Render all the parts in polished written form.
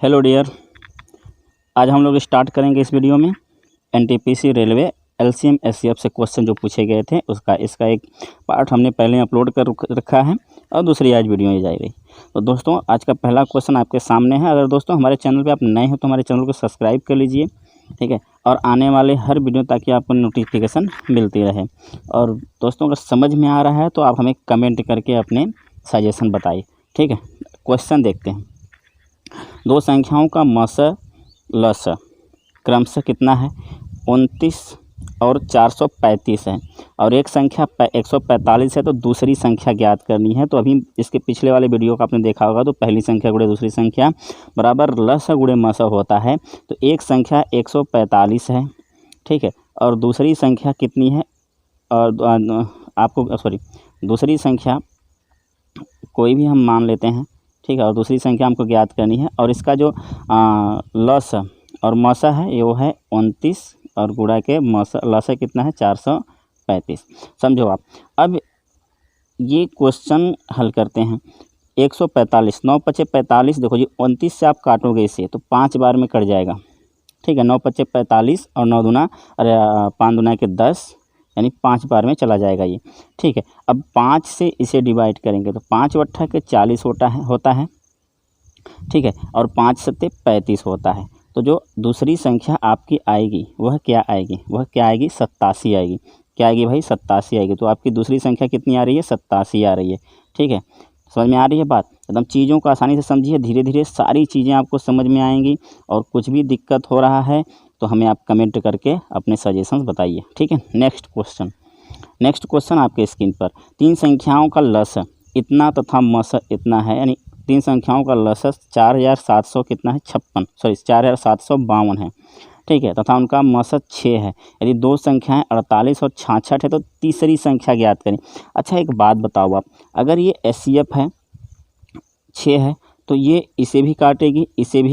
Hello dear, आज हम लोग स्टार्ट करेंगे इस वीडियो में एनटीपीसी रेलवे एलसीएम एससीएफ से क्वेश्चन जो पूछे गए थे इसका एक पार्ट हमने पहले अपलोड कर रखा है और दूसरी आज वीडियो में जाएगी। तो दोस्तों आज का पहला क्वेश्चन आपके सामने है। अगर दोस्तों हमारे चैनल पे आप नए हो तो हमारे चैनल को सब्सक्राइब कर लीजिए, ठीक है, और आने वाले हर वीडियो ताकि आपको नोटिफिकेशन मिलती रहे। और दोस्तों अगर समझ में आ रहा है तो आप हमें कमेंट करके अपने सजेशन बताइए, ठीक है। क्वेश्चन देखते हैं। दो संख्याओं का मस लस क्रमशः कितना है? 29 और 435 है, और एक संख्या 145 है, तो दूसरी संख्या ज्ञात करनी है। तो अभी इसके पिछले वाले वीडियो का आपने देखा होगा, तो पहली संख्या गुणे दूसरी संख्या बराबर लस गुणे मस होता है। तो एक संख्या 145 है, ठीक है, और दूसरी संख्या कितनी है? और आपको दूसरी संख्या कोई भी हम मान लेते हैं, ठीक है, और दूसरी संख्या हमको ज्ञात करनी है। और इसका जो लस और मसा है वो है 29 और गुणा के लस कितना है? 435। समझो आप। अब ये क्वेश्चन हल करते हैं। 145 9 पचे 45, देखो जी 29 से आप काटोगे इसे तो 5 बार में कट जाएगा, ठीक है। 9 पचे 45 और 9 दूना 5 दूना के 10, यानी 5 बार में चला जाएगा ये, ठीक है। अब 5 से इसे डिवाइड करेंगे तो 5 वट्ठा के 40 होता है, ठीक है, और 5 सत्ते 35 होता है। तो जो दूसरी संख्या आपकी आएगी वह क्या आएगी? 87 आएगी। क्या आएगी भाई? 87 आएगी। तो आपकी दूसरी संख्या कितनी आ रही है? 87 आ रही है, ठीक है। समझ में आ रही है बात? एकदम चीज़ों को आसानी से समझिए, धीरे धीरे सारी चीज़ें आपको समझ में आएंगी। और कुछ भी दिक्कत हो रहा है तो हमें आप कमेंट करके अपने सजेशंस बताइए, ठीक है। नेक्स्ट क्वेश्चन आपके स्क्रीन पर। तीन संख्याओं का लस इतना तथा मस इतना है, यानी तीन संख्याओं का लस 4700 कितना है? 4752 है, ठीक है, तथा उनका मस 6 है। यदि दो संख्याएं 48 और 66 है तो तीसरी संख्या ज्ञात करें। अच्छा एक बात बताओ आप, अगर ये एससीएफ है 6 है तो ये इसे भी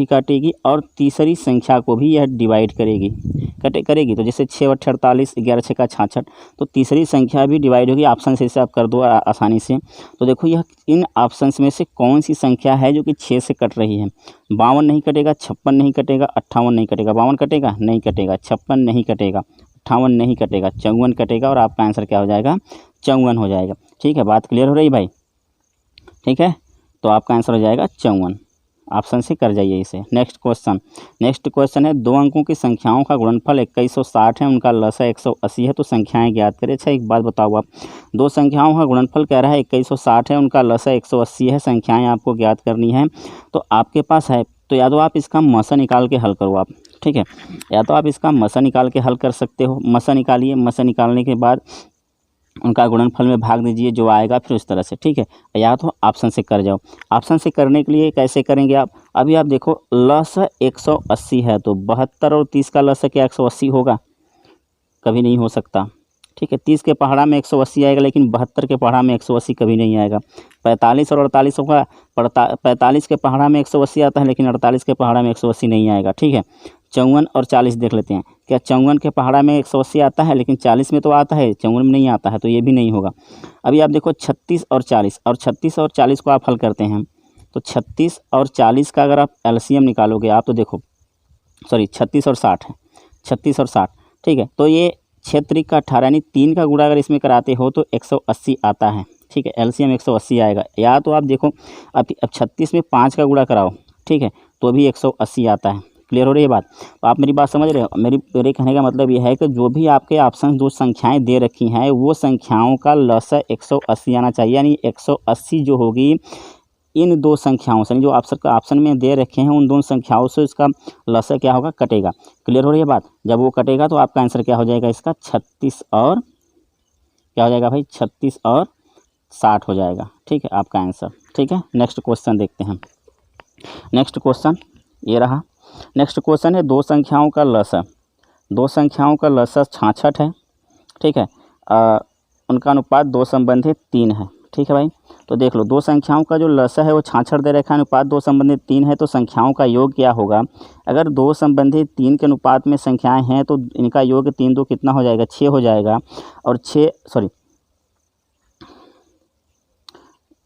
काटेगी और तीसरी संख्या को भी यह डिवाइड करेगी। तो जैसे 6 × 48, 11 6 का 66, तो तीसरी संख्या भी डिवाइड होगी। ऑप्शन से इसे आप कर दो आसानी से। तो देखो यह इन ऑप्शंस में से कौन सी संख्या है जो कि 6 से कट रही है? 52 नहीं कटेगा, 56 नहीं कटेगा, 58 नहीं कटेगा। 52 कटेगा? नहीं कटेगा। 56 नहीं कटेगा, 58 नहीं कटेगा, 54 कटेगा, और आपका आंसर क्या हो जाएगा? 54 हो जाएगा, ठीक है। बात क्लियर हो रही भाई? ठीक है, तो आपका आंसर हो जाएगा 54। ऑप्शन से कर जाइए इसे। नेक्स्ट क्वेश्चन है। दो अंकों की संख्याओं का गुणनफल 2160 है, उनका लसा 180 है, तो संख्याएं ज्ञात करें। अच्छा एक बात बताओ आप, दो संख्याओं का गुणनफल कह रहा है 2160 है, उनका लसा 180 है, संख्याएं आपको ज्ञात करनी है। तो आपके पास है तो या तो आप इसका मसा निकाल के हल करो आप, ठीक है, या तो आप इसका मसा निकाल के हल कर सकते हो। मसा निकालिए, मसा निकालने के बाद उनका गुणनफल में भाग दीजिए, जो आएगा फिर उस तरह से, ठीक है। या तो ऑप्शन से कर जाओ। ऑप्शन से करने के लिए कैसे करेंगे आप? अभी आप देखो लस 180 है, तो 72 और 30 का लस क्या 180 होगा? कभी नहीं हो सकता, ठीक है। 30 के पहाड़ा में 180 आएगा, लेकिन 72 के पहाड़ा में 180 कभी नहीं आएगा। 45 और 48 होगा, 45 के पहाड़ा में 180 आता है, लेकिन 48 के पहाड़ा में 180 नहीं आएगा, ठीक है। 54 और 40 देख लेते हैं। क्या 54 के पहाड़ा में 180 आता है, लेकिन 40 में तो आता है, 54 में नहीं आता है, तो ये भी नहीं होगा। अभी आप देखो 36 और 40 को आप हल करते हैं, तो 36 और 40 का अगर आप एलसीएम निकालोगे आप, तो देखो 36 और 60 है, 36 और 60, ठीक है। तो ये 6 त्रिक का 18, यानी 3 का गुणा अगर इसमें कराते हो तो 180 आता है, ठीक है। एलसीएम 180 आएगा। या तो आप देखो अब 36 में 5 का गुणा कराओ, ठीक है, तो भी 180 आता है। क्लियर हो रही है बात? तो आप मेरी बात समझ रहे हो? मेरे कहने का मतलब यह है कि जो भी आपके ऑप्शन जो संख्याएं दे रखी हैं वो संख्याओं का लसा 180 आना चाहिए, यानी 180 जो होगी इन दो संख्याओं से, जो ऑप्शन में दे रखे हैं उन दोनों संख्याओं से इसका लसा क्या होगा? कटेगा। क्लियर हो रही है बात? जब वो कटेगा तो आपका आंसर क्या हो जाएगा इसका? 36 और क्या हो जाएगा भाई? 36 और 60 हो जाएगा, ठीक है, आपका आंसर, ठीक है। नेक्स्ट क्वेश्चन देखते हैं। नेक्स्ट क्वेश्चन ये रहा। नेक्स्ट क्वेश्चन है। दो संख्याओं का लसा 66 है, ठीक है, उनका अनुपात 2 संबंधित 3 है, ठीक है भाई। तो देख लो, दो संख्याओं का जो लसा है वो 66 दे रखा है, अनुपात 2 संबंधित 3 है, तो संख्याओं का योग क्या होगा? अगर 2 संबंधित 3 के अनुपात में संख्याएं हैं तो इनका योग 3 2 कितना हो जाएगा? 6 हो जाएगा। और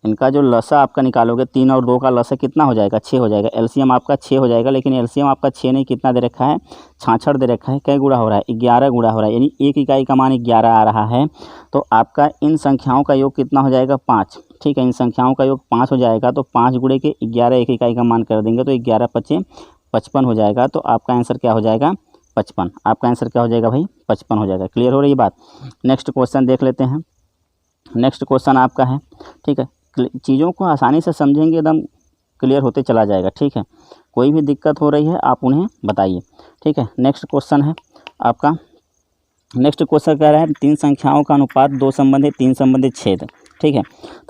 इनका जो लसा आपका निकालोगे 3 और 2 का लसा कितना हो जाएगा 6 हो जाएगा। एलसीएम आपका 6 हो जाएगा, लेकिन एलसीएम आपका 6 नहीं कितना दे रखा है 66 दे रखा है। कई गुणा हो रहा है 11 गुणा हो रहा है, यानी एक इकाई का मान 11 आ रहा है। तो आपका इन संख्याओं का योग कितना हो जाएगा 5। ठीक है, इन संख्याओं का योग 5 हो जाएगा। तो 5 गुणे के 11 एक इकाई का मान कर देंगे तो 11 पचे 55 हो जाएगा। तो आपका आंसर क्या हो जाएगा 55। आपका आंसर क्या हो जाएगा भाई 55 हो जाएगा। क्लियर हो रही बात। नेक्स्ट क्वेश्चन देख लेते हैं। नेक्स्ट क्वेश्चन आपका है, ठीक है, चीज़ों को आसानी से समझेंगे एकदम क्लियर होते चला जाएगा। ठीक है, कोई भी दिक्कत हो रही है आप उन्हें बताइए। ठीक है, नेक्स्ट क्वेश्चन है आपका। नेक्स्ट क्वेश्चन कह रहा है 3 संख्याओं का अनुपात 2 संबंधित 3 संबंधित छेद, ठीक है,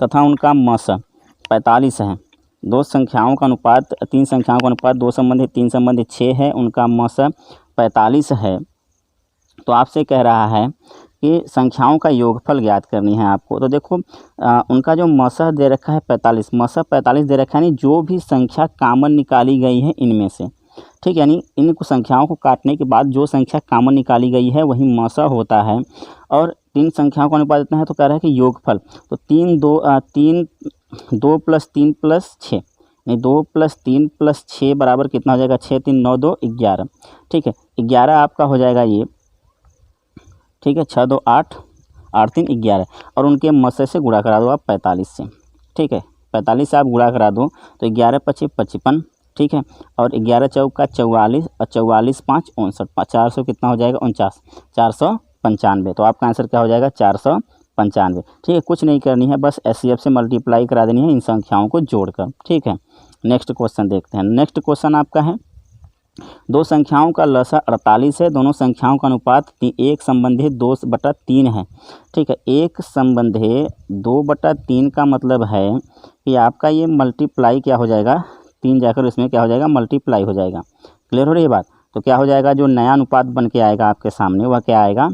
तथा उनका मस 45 है। 2 संख्याओं का अनुपात 3 संख्याओं का अनुपात 2 संबंधित 3 संबंधित 6 है, उनका मस 45 है। तो आपसे कह रहा है कि संख्याओं का योगफल ज्ञात करनी है आपको। तो देखो उनका जो मसह दे रखा है 45, मसह 45 दे रखा है, यानी जो भी संख्या कामन निकाली गई है इनमें से, ठीक, यानी इन संख्याओं को काटने के बाद जो संख्या कामन निकाली गई है वही मसह होता है। और 3 संख्याओं का अनुपात इतना है, तो कह रहा है कि योगफल, तो 2 + 3 + 6, नहीं 2 + 3 + 6 बराबर कितना हो जाएगा 6 3 9 2 11। ठीक है, 11 आपका हो जाएगा ये, ठीक है, 6 2 8 8 3 11, और उनके मसह से गुणा करा दो आप 45 से। ठीक है, 45 से आप गुणा करा दो तो 11 × 5 = 55। ठीक है, और 11 × 4 = 44 और 44 × 5 = 59, 400 कितना हो जाएगा 49, 495। तो आपका आंसर क्या हो जाएगा 495। ठीक है, कुछ नहीं करनी है, बस एचसीएफ से मल्टीप्लाई करा देनी है इन संख्याओं को जोड़कर। ठीक है, नेक्स्ट क्वेश्चन देखते हैं। नेक्स्ट क्वेश्चन आपका है 2 संख्याओं का लसा 48 है, दोनों संख्याओं का अनुपात 1 संबंधित 2/3 है। ठीक है, 1 संबंधित 2/3 का मतलब है कि आपका ये मल्टीप्लाई क्या हो जाएगा, 3 जाकर इसमें क्या हो जाएगा मल्टीप्लाई हो जाएगा। क्लियर हो रही है बात। तो क्या हो जाएगा, जो नया अनुपात बन के आएगा आपके सामने वह क्या आएगा,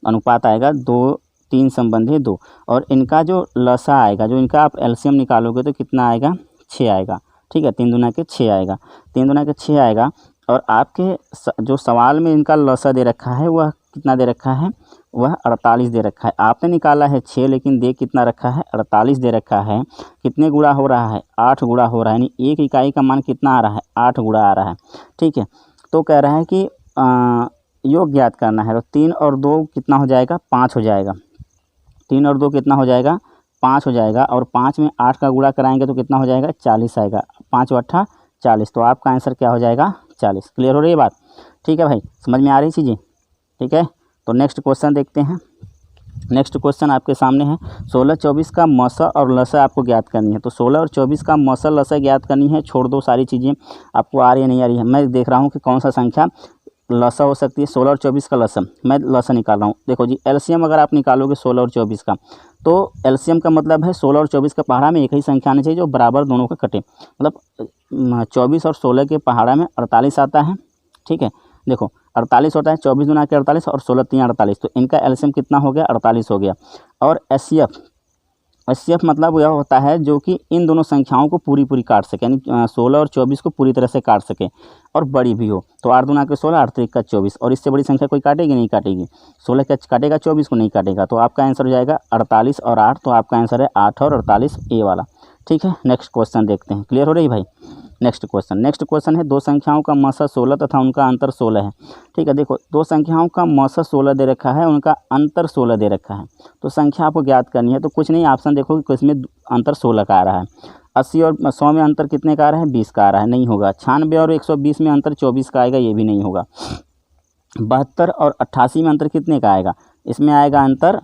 अनुपात आएगा 2 3 संबंधित 2, और इनका जो लसा आएगा, जो इनका आप एलसीएम निकालोगे तो कितना आएगा 6 आएगा। ठीक है, 3 दूना के 6 आएगा, 3 दूना के 6 आएगा। और आपके जो सवाल में इनका लसा दे रखा है वह कितना दे रखा है, वह 48 दे रखा है। आपने निकाला है 6, लेकिन दे कितना रखा है 48 दे रखा है। कितने गुणा हो रहा है 8 गुणा हो रहा है, यानी एक इकाई का मान कितना आ रहा है 8 गुणा आ रहा है। ठीक है, तो कह रहा है कि योग ज्ञात करना है। तो 3 और 2 कितना हो जाएगा 5 हो जाएगा, 3 और 2 कितना हो जाएगा 5 हो जाएगा, और 5 में 8 का गुणा कराएंगे तो कितना हो जाएगा 40 आएगा, 5 × 8 = 40। तो आपका आंसर क्या हो जाएगा 40। क्लियर हो रही है बात। ठीक है भाई, समझ में आ रही चीज़ें। ठीक है, तो नेक्स्ट क्वेश्चन देखते हैं। नेक्स्ट क्वेश्चन आपके सामने है 16 24 का मसा और लसा आपको ज्ञात करनी है। तो 16 और 24 का मसा लसा ज्ञात करनी है। छोड़ दो सारी चीज़ें, आपको आ रही है नहीं आ रही है। मैं देख रहा हूँ कि कौन सा संख्या लसा हो सकती है। 16 और 24 का लसा, मैं लसा निकाल रहा हूँ। देखो जी, एलसीएम अगर आप निकालोगे 16 और 24 का, तो एलसीएम का मतलब है 16 और 24 का पहाड़ा में एक ही संख्या आनी चाहिए जो बराबर दोनों का कटे। मतलब 24 और 16 के पहाड़ा में 48 आता है। ठीक है, देखो 48 होता है, 24 दूना के 48 और 16 3 48, तो इनका एलसीएम कितना हो गया 48 हो गया। और एचसीएफ मतलब यह होता है जो कि इन दोनों संख्याओं को पूरी काट सके, यानी 16 और 24 को पूरी तरह से काट सके और बड़ी भी हो। तो 8 दूना के 16, 8 3 का 24, और इससे बड़ी संख्या कोई काटेगी नहीं काटेगी। 16 का काटेगा, 24 को नहीं काटेगा। तो आपका आंसर हो जाएगा 48 और 8। तो आपका आंसर है 8 और 48 ए वाला। ठीक है, नेक्स्ट क्वेश्चन देखते हैं। क्लियर हो रही भाई। नेक्स्ट क्वेश्चन है 2 संख्याओं का मसा 16 तथा उनका अंतर 16 है। ठीक है, देखो 2 संख्याओं का मसा 16 दे रखा है, उनका अंतर 16 दे रखा है। तो संख्या आपको ज्ञात करनी है। तो कुछ नहीं, ऑप्शन देखो कि इसमें अंतर 16 का आ रहा है। 80 और 100 में अंतर कितने का आ रहा है 20 का आ रहा है, नहीं होगा। 96 और 120 में अंतर 24 का आएगा, ये भी नहीं होगा। 72 और 88 में अंतर कितने का आएगा, इसमें आएगा अंतर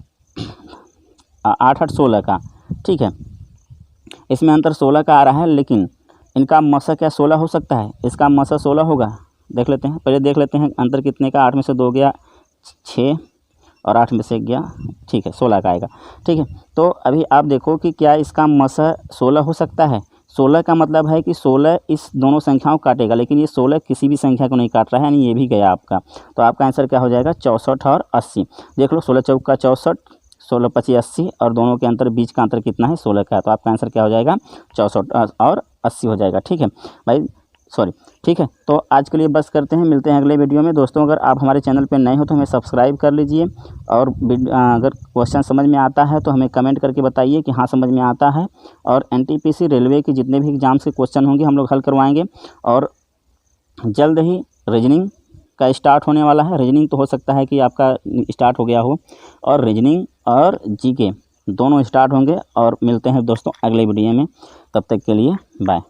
8 8 16 का। ठीक है, इसमें अंतर 16 का आ रहा है, लेकिन इनका मसा क्या 16 हो सकता है, इसका मसा 16 होगा। देख लेते हैं, पहले देख लेते हैं अंतर कितने का। 8 में से 2 गया 6 और 8 में से 1 गया, ठीक है 16 का आएगा। ठीक है, तो अभी आप देखो कि क्या इसका मसा 16 हो सकता है। 16 का मतलब है कि 16 इस दोनों संख्याओं को काटेगा, लेकिन ये 16 किसी भी संख्या को नहीं काट रहा है, यानी ये भी गया आपका। तो आपका आंसर क्या हो जाएगा 64 और 80। देख लो 16 चौक का 64, 16 25 80, और दोनों के अंतर बीच का अंतर कितना है 16 का है। तो आपका आंसर क्या हो जाएगा 64 और 80 हो जाएगा। ठीक है भाई, सॉरी। ठीक है, तो आज के लिए बस करते हैं, मिलते हैं अगले वीडियो में। दोस्तों अगर आप हमारे चैनल पर नए हो तो हमें सब्सक्राइब कर लीजिए, और अगर क्वेश्चन समझ में आता है तो हमें कमेंट करके बताइए कि हाँ समझ में आता है। और एनटीपीसी रेलवे के जितने भी एग्ज़ाम्स के क्वेश्चन होंगे हम लोग हल करवाएंगे। और जल्द ही रीजनिंग का स्टार्ट होने वाला है। रीजनिंग तो हो सकता है कि आपका स्टार्ट हो गया हो, और रीजनिंग और जीके दोनों स्टार्ट होंगे। और मिलते हैं दोस्तों अगले वीडियो में, तब तक के लिए बाय।